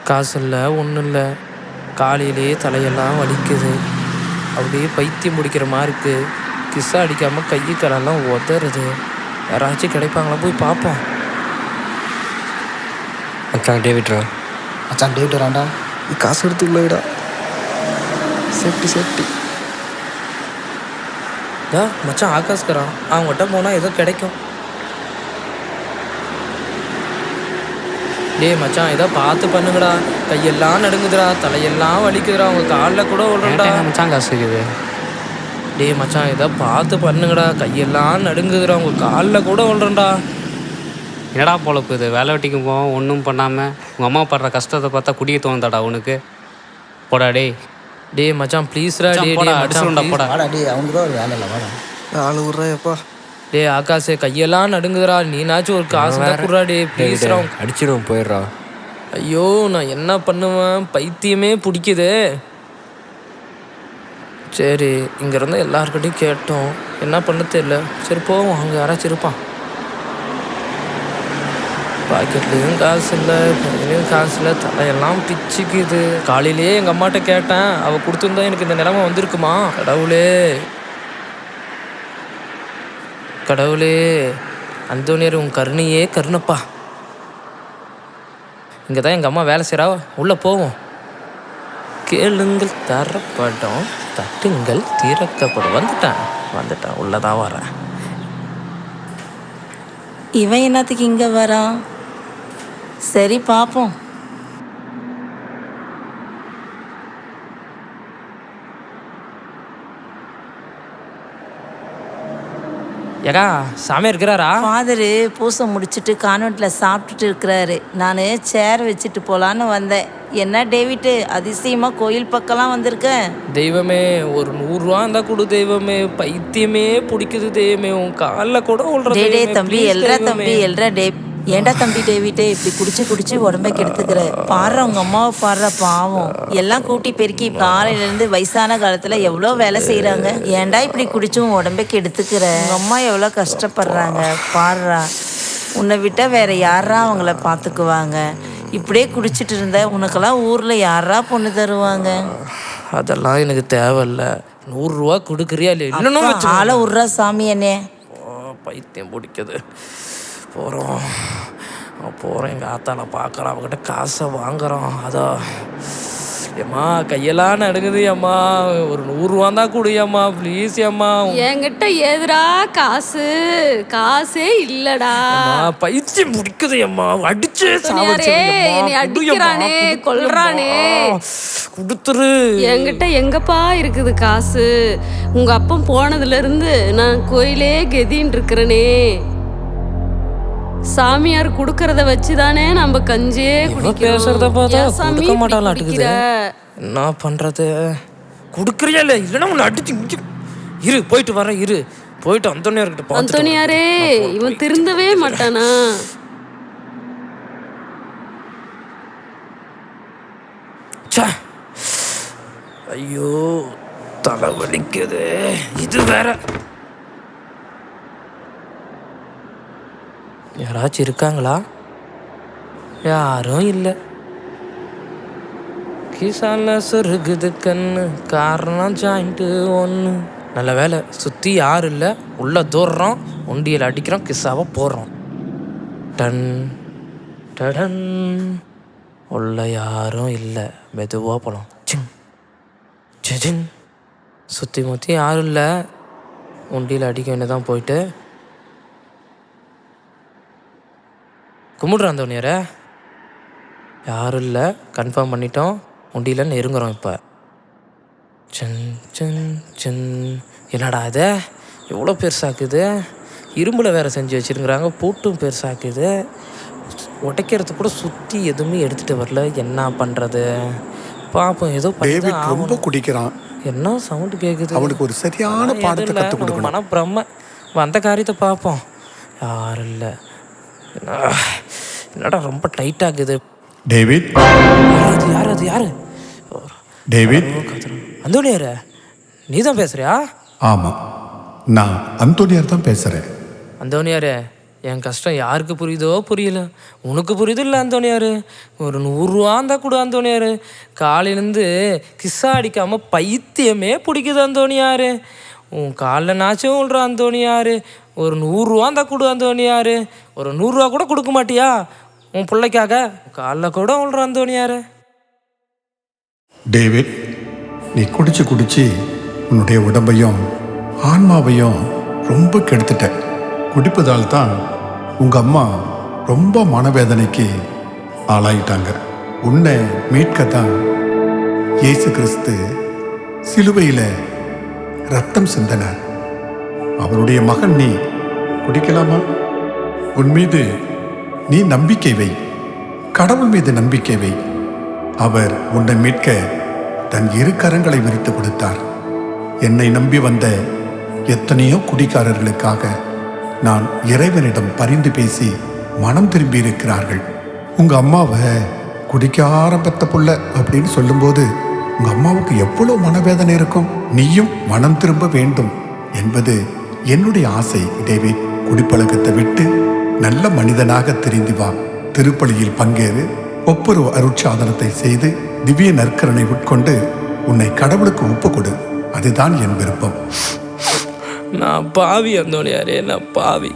காசு இல்லை, ஒன்றும் இல்லை. காலையிலே தலையெல்லாம் வலிக்குது. அப்படியே பைத்தியம் பிடிக்கிற மாதிரி இருக்குது. கிஸ்ஸா அடிக்காமல் கை காலெல்லாம் உதறுது. யாராச்சும் கிடைப்பாங்களா, போய் பார்ப்போம். மச்சான் டேவிட்ரா. மச்சான் டேவிட் வரான்டா. நீ காசு எடுத்து உள்ளடா. சேஃப்டி. மச்சான் ஆகாஷ்கரான், அவங்ககிட்ட போனால் ஏதோ கிடைக்கும். டே மச்சான், ஏதோ பார்த்து பண்ணுங்கடா. கையெல்லாம் நடுங்குதுடா, தலையெல்லாம் வலிக்குதுடா, அவங்க காலில் கூட விடுறா. மச்சான் காசு இருக்குது. டே மச்சான், ஏதோ பார்த்து பண்ணுங்கடா. கையெல்லாம் நடுங்குதுடா, உங்கள் காலில் கூட விடுறேன்டா. என்னடா பொழப்பு இது? வேலை வெட்டிக்கு போவோம், ஒன்றும் பண்ணாமல் உங்கள் அம்மா படுற கஷ்டத்தை பார்த்தா குடிக்க தோணுதாடா உனக்கு? போடா டே. டே மச்சான் ப்ளீஸ்ரா. டே மச்சான் போடா. வாடா டே, அவங்க கூட ஒரு வேலை இல்லை, வாடா. ஆளு விட்றாப்பா. டே ஆகாஷ், கையெல்லாம் நடுங்குதுடா, நீனாச்சும் ஒரு காசு தான் குடுறா. டே ப்ளீஸ்ரா. அடிச்சிடும், போயிடுறா. ஐயோ, நான் என்ன பண்ணுவேன்? பைத்தியமே பிடிக்குது. சரி, இங்கேருந்து எல்லாருக்கிட்டையும் கேட்டோம், என்ன பண்ண தெரியல. சரி போவோம், அங்கே யாராச்சும் இருப்பான். பாக்கெட்லேயும் காசு இல்லை, கையிலையும் காசு இல்லை, தலையெல்லாம் பிச்சுக்குது. காலையிலேயே எங்கள் அம்மாட்ட கேட்டேன், அவள் கொடுத்துருந்தா எனக்கு இந்த நிலைமை வந்திருக்குமா? கடவுளே அந்தோனியார், உன் கருணையே கருணப்பா. இங்கே தான் எங்கள் அம்மா வேலை செய்கிறா, உள்ளே போவோம். கேளுங்கள் தரப்படும், தட்டுங்கள் திறக்கப்படும். வந்துட்டேன் உள்ளதான் வரேன். இவன் என்னத்துக்கு இங்கே வரான்? சரி பார்ப்போம். ஏகா சாமி இருக்கிறாரா? ஃபாதரு பூசை முடிச்சுட்டு கான்வெண்ட்டில் சாப்பிட்டுட்டு இருக்கிறாரு. நான் சேர் வச்சுட்டு போகலான்னு வந்தேன். என்ன டேவிட்டு, அதிசயமாக கோயில் பக்கம்லாம் வந்திருக்கேன். தெய்வமே, ஒரு 100 ரூபா இருந்தால் கொடு தெய்வமே. பைத்தியமே பிடிக்குது தெய்வமே, உன் காலில் கூட டே தம்பி எல்ரா டே. ஏண்டா தம்பி டேவிட்டே, இப்படி குடிச்சு உடம்பை கெடுத்துக்கிற? பாடுற உங்க அம்மாவை பாடுற, பாவம். எல்லாம் கூட்டி பெருக்கி காலையிலேருந்து வயசான காலத்துல எவ்வளோ வேலை செய்யறாங்க. ஏண்டா இப்படி குடிச்சும் உடம்பை கெடுத்துக்கிற? உங்க அம்மா எவ்வளோ கஷ்டப்படுறாங்க பாடுறா. உன்னை விட்டா வேற யாரா அவங்கள பார்த்துக்குவாங்க? இப்படியே குடிச்சிட்டு இருந்த உனக்கெல்லாம் ஊர்ல யாரா பொண்ணு தருவாங்க? அதெல்லாம் எனக்கு தேவையில்ல. 100 ரூபா கொடுக்குறியா இல்லையா? ஆளை விட்றா சாமி. என்னே பைத்தியம் பிடிக்குது. போகிறோம் எங்கள் ஆத்தால பார்க்குறோம், அவங்ககிட்ட காசை வாங்குறோம். அதான் ஏம்மா, கையெல்லாம் நடுங்குது அம்மா. ஒரு 100 ரூபா தான் கொடுயம்மா ப்ளீஸ் அம்மா. என்கிட்ட எதுரா காசே இல்லடா. பைத்தியம் முடிக்குது அம்மா. அடிச்சே அடிக்கிறானே, கொல்றானே. கொடுத்துரு. என்கிட்ட எங்கப்பா இருக்குது காசு? உங்க அப்பன் போனதுல இருந்து நான் கோயிலே கெதின்னு இருக்கிறனே. சாமியார் குடுக்கறத வச்சுதானே நம்ம கஞ்சே பேசுறத பார்த்தா கொடுக்க மாட்டாளாட்டுக்குது. என்ன பண்றது? குடுக்கறியா இல்ல? இல்லைன்னா உன்னை அடிச்சு இரு, போயிட்டு வரேன். போயிட்டு அந்தோனியார்கிட்ட பார்த்து. அந்தோனியாரே, இவன் திருந்தவே மாட்டானா? ஐயோ, தலை வலிக்குது. இது வேற. யாராச்சும் இருக்காங்களா? யாரும் இல்லை. கிசால சொருகுது கண்ணு, காரணம் ஜாயிண்ட்டு ஒன்று. நல்ல வேலை, சுற்றி யாரும் இல்லை. உள்ள தூர்றோம், உண்டியல் அடிக்கிறோம், கிசாவை போடுறோம். டன் டடன். உள்ள யாரும் இல்லை. மெதுவாக போகலாம். சின் சுற்றி முற்றி யாரும் இல்லை. உண்டியல் அடிக்க வேண்டியதான். போயிட்டு கும்பிட்றான் அந்தோனியார. யாரும் இல்லை, கன்ஃபார்ம் பண்ணிட்டோம். உண்டியில் நெருங்குறோம். இப்போ என்னடா இது எவ்வளோ பெருசாக்குது? இரும்பில் வேறு செஞ்சு வச்சுருங்கிறாங்க. பூட்டும் பெருசாக்குது. உடைக்கிறதுக்கு கூட சுற்றி எதுவுமே எடுத்துகிட்டு வரல. என்ன பண்ணுறது? பார்ப்போம். ஏதோ ரொம்ப குடிக்கிறான். என்ன சவுண்டு கேட்குது? அவனுக்கு ஒரு சரியான பாடத்தை கற்றுக் கொடுக்கணும். மன பிரம்ம வந்த காரியத்தை பார்ப்போம். யாரும் இல்லை. என்னடா ரொம்ப டைட்டாகுது. டேவிட், யாரு? டேவிட், அந்தோனியார, நீ தான் பேசுறியா? ஆமாம், நான் அந்தோனியார் தான் பேசுகிறேன். அந்தோனியாரே, என் கஷ்டம் யாருக்கு புரியுதோ புரியல, உனக்கு புரியுது இல்லை அந்தோணியார்? ஒரு 100 ரூபா இருந்தால் கொடு அந்தோணியார். காலையிலேருந்து கிஸ்ஸா அடிக்காமல் பைத்தியமே பிடிக்குது அந்தோணியார். உன் காலில் நாச்சும் விழுற அந்தோணியார். ஒரு 100 ரூபா இருந்தால் கொடு அந்தோணியார். ஒரு 100 ரூபா கூட கொடுக்க மாட்டியா உன் பிள்ளைக்காக? காலில் கூட விழுற அந்தோணியார். டேவிட், நீ குடிச்சு உன்னுடைய உடம்பையும் ஆன்மாவையும் ரொம்ப கெடுத்துட்ட. குடிப்பதால் தான் உங்கள் அம்மா ரொம்ப மனவேதனைக்கு ஆளாயிட்டாங்க. உன்னை மீட்க தான் இயேசு கிறிஸ்து சிலுவையில் ரத்தம் சிந்தினார். அவருடைய மகன் நீ குடிக்கலாமா? உன் மீது நீ நம்பிக்கை வை, கடவுள் மீது நம்பிக்கை வை. அவர் உன்னை மீட்க தன் 2 கரங்களை விரித்து கொடுத்தார். என்னை நம்பி வந்த எத்தனையோ குடிக்காரர்களுக்காக நான் இறைவனிடம் பரிந்து பேசி மனம் திரும்பி இருக்கிறார்கள். உங்க அம்மாவை குடிக்க ஆரம்பித்த புள்ள அப்படின்னு சொல்லும்போது உங்க அம்மாவுக்கு எவ்வளவு மனவேதனை இருக்கும். நீயும் மனம் திரும்ப வேண்டும் என்பது என்னுடைய ஆசை. டேவிட், குடிப்பழக்கத்தை விட்டு நல்ல மனிதனாக திரும்பி வா. திருப்பலியில் பங்கேறு, ஒப்புரவு அருட்சாதனத்தை செய்து திவ்ய நற்கரனை உட்கொண்டு உன்னை கடவுளுக்கு ஒப்பு கொடு. அதுதான் என் விருப்பம். நான் பாவி அந்தோணியாரே, நான் பாவி.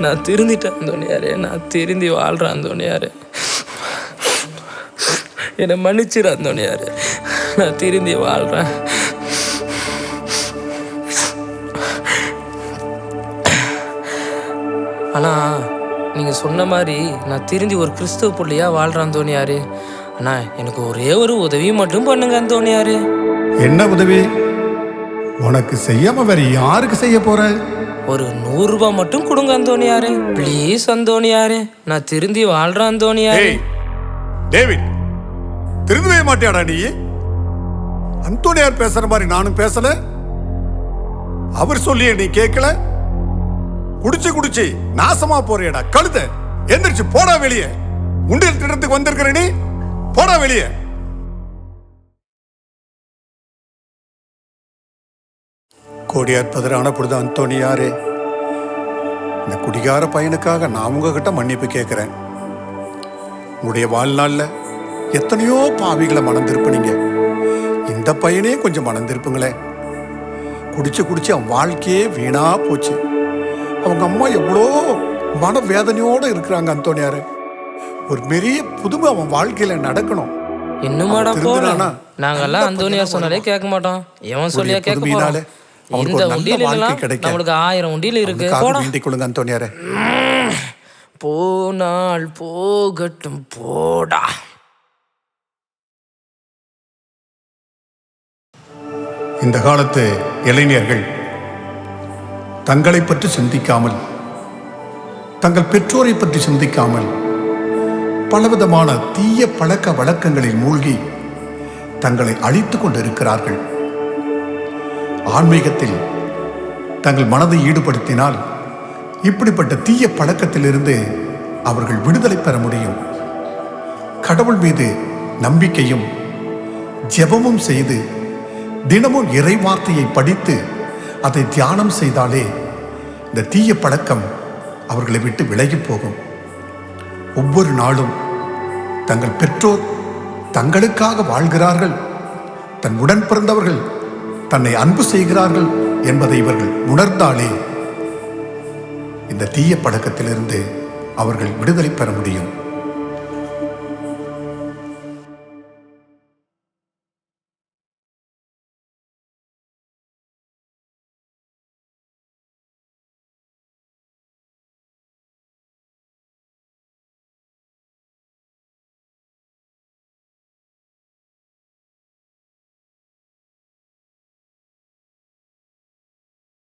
நான் திருந்திட்டேன் அந்தோணியாரே, நான் திருந்தி வாழ்கிறேன் அந்தோணியாரே. என்னை மன்னிச்சிரு அந்தோணியாரே, நான் திருந்தி வாழ்கிறேன். ஆனால் நீங்கள் சொன்ன மாதிரி நான் திருந்தி ஒரு கிறிஸ்துவ பிள்ளையாக வாழ்கிறேன் அந்தோணியாரு. ஆனால் எனக்கு ஒரே ஒரு உதவி மட்டும் பண்ணுங்க அந்தோணியாரு. என்ன உதவி? உனக்கு செய்யாம வேற யாருக்கு செய்ய போற? ஒரு 100 ரூபாய் மட்டும் கொடுங்க அந்தோணியாரு, ப்ளீஸ் அந்தோணியாரு. நான் திருந்தி வாழ்கிறேன் அந்தோணியாரு. டேவிட், திருந்தவே மாட்டியாடா நீ? அந்தோணியார் பேசுற மாதிரி நானும் பேசல. அவர் சொல்லிய நீ கேட்கல. குடிச்சு நாசமா போறியடா கழுத. எந்திரிச்சு போடா வெளியே. உண்டியல் திட்டத்துக்கு வந்திருக்கிற நீ போடா வெளியே. கோடியார் பதறான பொழுது அந்தோணியாரே, இந்த குடிகார பையனுக்காக நான் உங்ககிட்ட மன்னிப்பு கேட்கிறேன். உங்களுடைய வாழ்நாள்ல எத்தனையோ பாவிகளை மனம் திருப்பினீங்க. இந்த பையனே கொஞ்சம் மனம் திருப்புங்களேன். குடிச்சு அவன் வாழ்க்கையே வீணா போச்சு. அவங்க அம்மா எவ்வளோ மன வேதனையோடு இருக்கிறாங்க அந்தோணியாரு. ஒரு பெரிய புதுமை அவன் வாழ்க்கையில நடக்கணும். இன்னுமாடா போனா நாங்கெல்லாம் அந்தோணியார் சொன்னாலே கேட்க மாட்டோம். எவன் சொல்லியா கேட்க போறோம்? இந்த உண்டியல் இல்லலாம் நம்மளுக்கு 1000 உண்டியல் இருக்கு. வேண்டிக் கொள்ளுங்க அந்தோணியாரே. போனால் போகட்டும் போடா. இந்த காலத்து இளைஞர்கள் தங்களை பற்றி சிந்திக்காமல், தங்கள் பெற்றோரை பற்றி சிந்திக்காமல் பலவிதமான தீய பழக்க வழக்கங்களில் மூழ்கி தங்களை அழித்துக் கொண்டிருக்கிறார்கள். ஆன்மீகத்தில் தங்கள் மனதை ஈடுபடுத்தினால் இப்படிப்பட்ட தீய பழக்கத்திலிருந்து அவர்கள் விடுதலை பெற முடியும். கடவுள் மீது நம்பிக்கையும் ஜெபமும் செய்து தினமும் இறை வார்த்தையை படித்து அதை தியானம் செய்தாலே இந்த தீய பழக்கம் அவர்களை விட்டு விலகி போகும். ஒவ்வொரு நாளும் தங்கள் பெற்றோர் தங்களுக்காக வாழ்கிறார்கள், தன் உடன் பிறந்தவர்கள் தன்னை அன்பு செய்கிறார்கள் என்பதை இவர்கள் உணர்ந்தாலே இந்த தீய பழக்கத்திலிருந்து அவர்கள் விடுதலை பெற முடியும்.